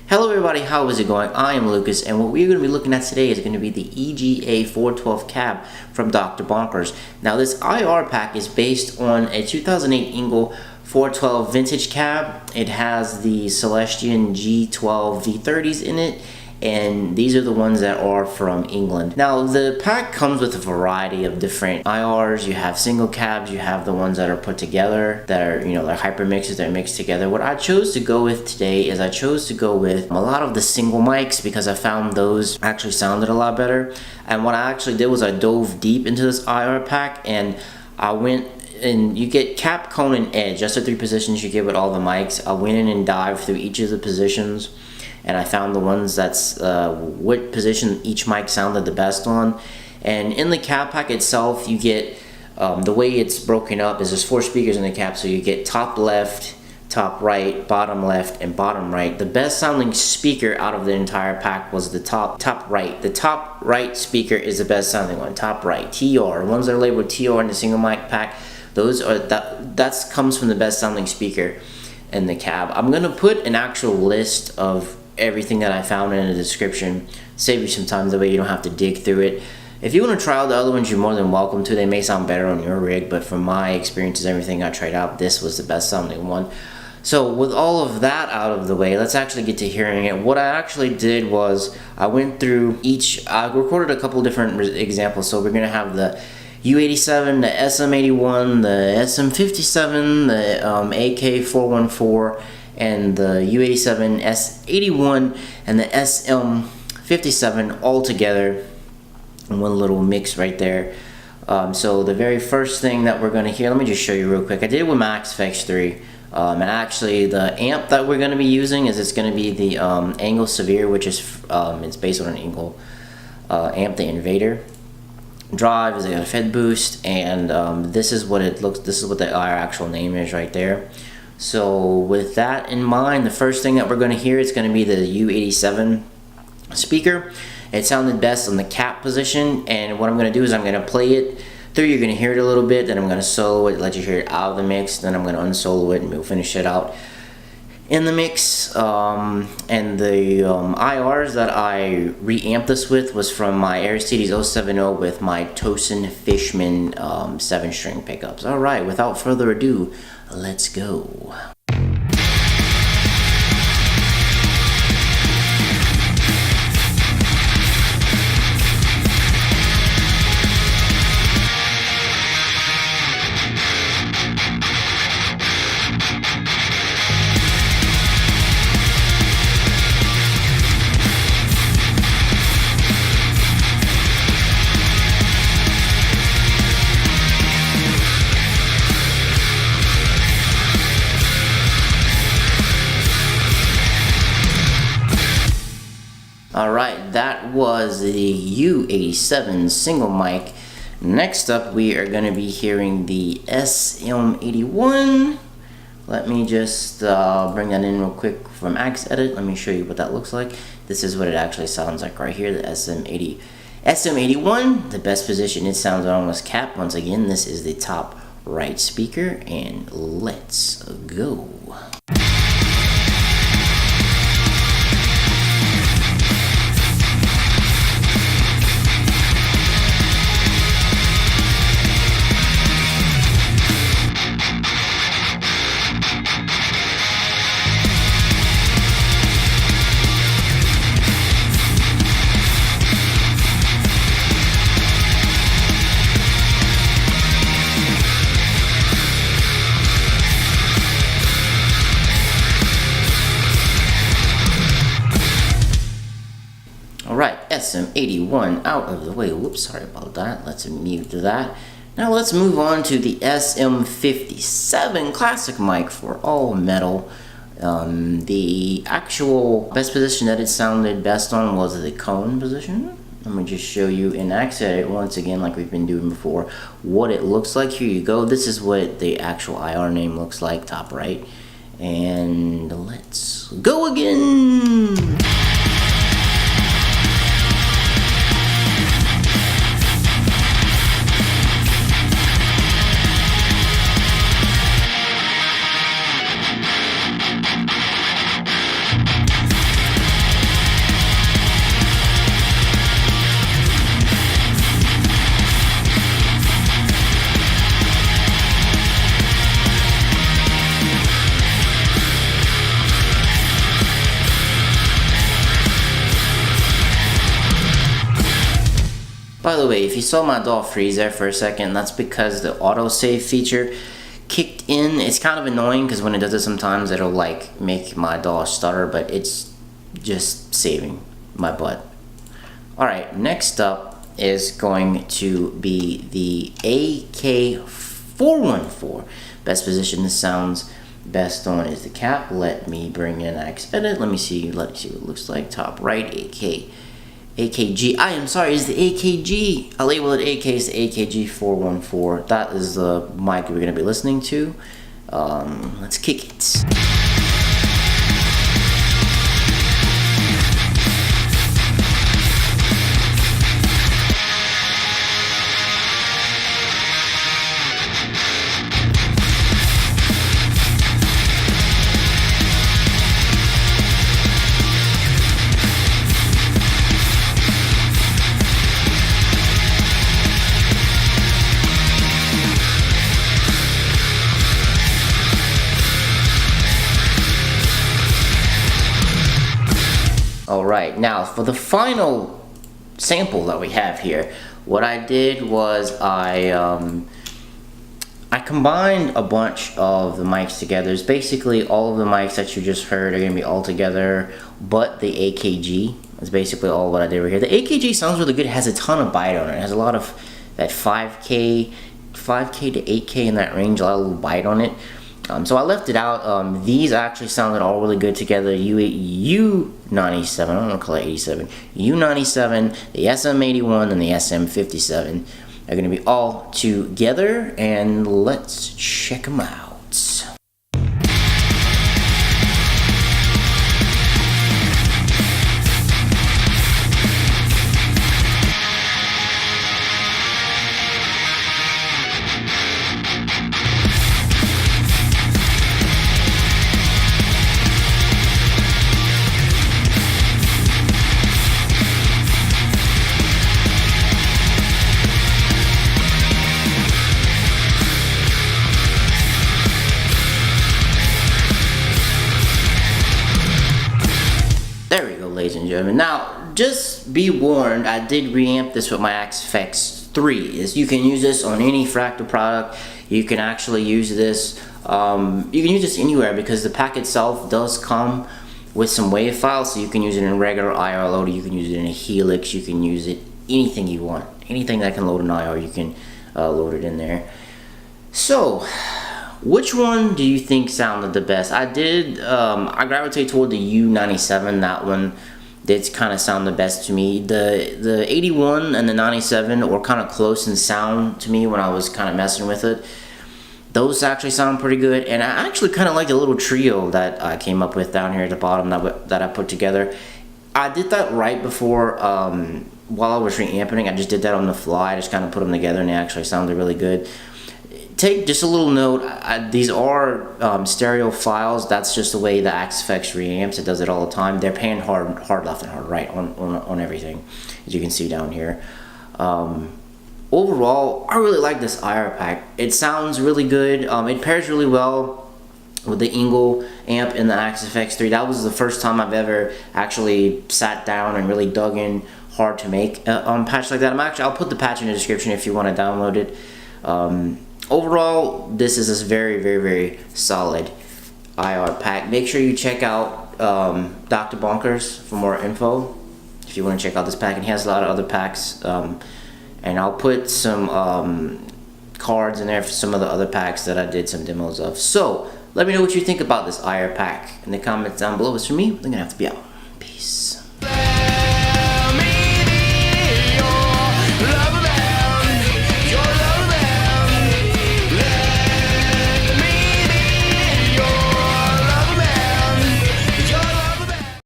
Hello everybody, how is it going? I am Lucas, and what we're going to be looking at today is going to be the EGA 412 Cap from Dr. Bonkers. Now this IR pack is based on a 2008 Engl 412 vintage cap. It has the Celestion G12 V30s in it, and these are the ones that are from England. Now the pack comes with a variety of different IRs. You have single cabs, you have the ones that are put together that are, they're hyper mixes that are mixed together. What I chose to go with today is I chose to go with a lot of the single mics because I found those actually sounded a lot better. And what I actually did was I dove deep into this IR pack, and I went and you get cap, cone, and edge. That's the three positions you get with all the mics. I went in and dived through each of the positions, and I found the ones that's what position each mic sounded the best on. And in the cap pack itself, you get the way it's broken up is there's 4 speakers in the cap, so you get top left, top right, bottom left, and bottom right. The best sounding speaker out of the entire pack was the top right. The top right speaker is the best sounding one. Top right, TR. Ones that are labeled TR in the single mic pack, those are that comes from the best sounding speaker in the cab. I'm gonna put an actual list of everything that I found in the description. Save you some time, that way you don't have to dig through it. If you want to try out the other ones, you're more than welcome to. They may sound better on your rig, but from my experiences, everything I tried out, this was the best sounding one. So with all of that out of the way, let's actually get to hearing it. What I actually did was I went through I recorded a couple different examples. So we're gonna have the U97, the SM81, the SM57, the AK414, and the U87, S81, and the SM57 all together in one little mix right there. So the very first thing that we're going to hear, let me just show you real quick. I did it with my XFX3, and actually the amp that we're going to be using is going to be the Engl Severe, which is it's based on an Engl amp, the Invader. Drive is a Fed boost, and this is what it looks. This is what our actual name is right there. So with that in mind, the first thing that we're going to hear is going to be the U87 speaker. It sounded best on the cap position, and what I'm going to do is I'm going to play it through. You're going to hear it a little bit, then I'm going to solo it, let you hear it out of the mix, then I'm going to unsolo it, and we'll finish it out in the mix. And the IRs that I reamped this with was from my Aristides 070 with my Tosin Fishman 7-string pickups. Alright, without further ado, let's go. Alright, that was the U87 single mic. Next up, we are going to be hearing the SM81. Let me just bring that in real quick from Axe Edit. Let me show you what that looks like. This is what it actually sounds like right here, the SM81, the best position it sounds on was cap. Once again, this is the top right speaker, and let's go. Alright, SM81 out of the way. Whoops, sorry about that. Let's mute that. Now let's move on to the SM57 classic mic for all metal. The actual best position that it sounded best on was the cone position. Let me just show you in Axe Edit once again, like we've been doing before, what it looks like. Here you go. This is what the actual IR name looks like, top right. And let's go again. By the way, if you saw my doll freeze there for a second, that's because the autosave feature kicked in. It's kind of annoying because when it does it sometimes it'll like make my doll stutter, but it's just saving my butt. Alright, next up is going to be the AKG414. Best position this sounds best on is the cap. Let me bring in Edit. Let me see what it looks like. Top right, AKG. I am sorry, it's the AKG. I label it AK, it's the AKG414. That is the mic we're going to be listening to. Let's kick it. Alright, now for the final sample that we have here, what I did was I combined a bunch of the mics together. It's basically all of the mics that you just heard are going to be all together, but the AKG is basically all what I did right here. The AKG sounds really good. It has a ton of bite on it. It has a lot of that 5K to 8K in that range, a lot of little bite on it. So I left it out. These actually sounded all really good together. U97, I don't want to call it 87. U97, the SM81, and the SM57 are going to be all together, and let's check them out. Ladies and gentlemen, now just be warned, I did reamp this with my XFX3. You can use this on any fractal product. You can actually use this you can use this anywhere because the pack itself does come with some WAV files, so you can use it in a regular IR loader, you can use it in a Helix, you can use it anything you want. Anything that can load an IR, you can load it in there. So which one do you think sounded the best? I gravitate toward the U97. That one did kind of sound the best to me. The 81 and the 97 were kind of close in sound to me when I was kind of messing with it. Those actually sound pretty good, and I actually kind of like the little trio that I came up with down here at the bottom that I put together. I did that right before, while I was reamping. I just did that on the fly. I just kind of put them together, and they actually sounded really good. Take just a little note, these are stereo files. That's just the way the XFX reamps. It does it all the time. They're panned hard left and hard right on everything, as you can see down here. Overall, I really like this IR pack. It sounds really good. It pairs really well with the Engl amp in the XFX3. That was the first time I've ever actually sat down and really dug in hard to make a patch like that. I'll put the patch in the description if you want to download it. Overall, this is a very, very, very solid IR pack. Make sure you check out Dr. Bonkers for more info if you want to check out this pack. And he has a lot of other packs. And I'll put some cards in there for some of the other packs that I did some demos of. So, let me know what you think about this IR pack in the comments down below. As for me, I'm going to have to be out. Peace.